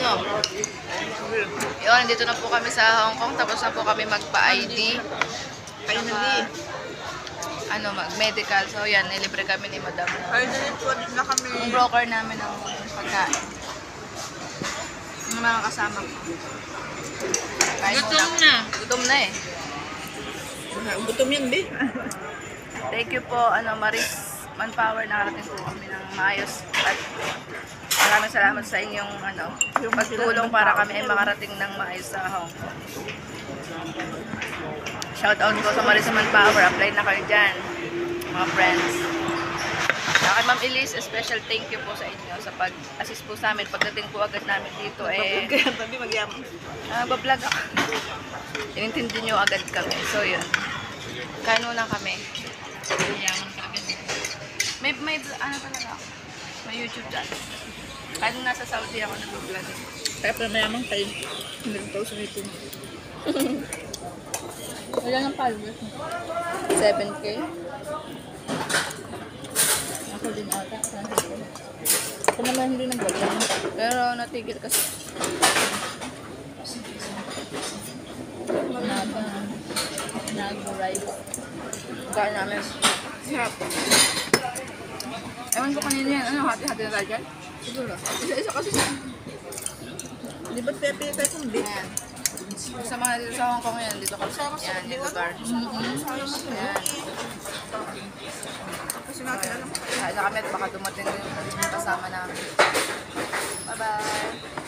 Ano? Yun, dito na po kami sa Hong Kong. Tapos na po kami magpa-ID. Ano, mag-medical. So, yan, nilibre kami ni Madam. Finally po, din na kami. Yung broker namin ng pagkain. Yung mga kasama ko. Gutom na. Gutom na eh. Gutom yan, be. Thank you po, Maris Manpower. Nakarating po kami ng maayos. At maraming salamat sa inyong pagtulong para kami ay makarating ng maayos sa Hong Kong. Shout out po sa Maris Manpower. Apply na kayo dyan, mga friends. Kay Ma'am Elise, special thank you po sa inyo sa pag-assist po sa amin. Pagdating po agad namin dito, Kaya tabi mag-yaman. bablog ako. Inintindi nyo agad kami. So, yun. Kano na kami. Yaman ka agad. May ano talaga ako. May YouTube channel. Kahit nung nasa Saudi ako nag-vlog. Kaya pa mayaman kayo. 100,000 ito. Wala ng followers mo. 7K. Ako din ata. Ako naman hindi nag-vlog. Pero natigil kasi. Nag-rice. Kain namin. Sarap. Ewan ko kanina yan. Ano, hati-hati na tayo dyan? Siguro. Isa-isa kasi siya. Di ba't kaya pili tayo kung beef? Ayan. Sa mga dito sa Hong Kong yan, dito kami. Yan, yung lugar. Ayan. Kasi natin alam. Kain na kami at baka dumating din yung kasama namin. Bye-bye!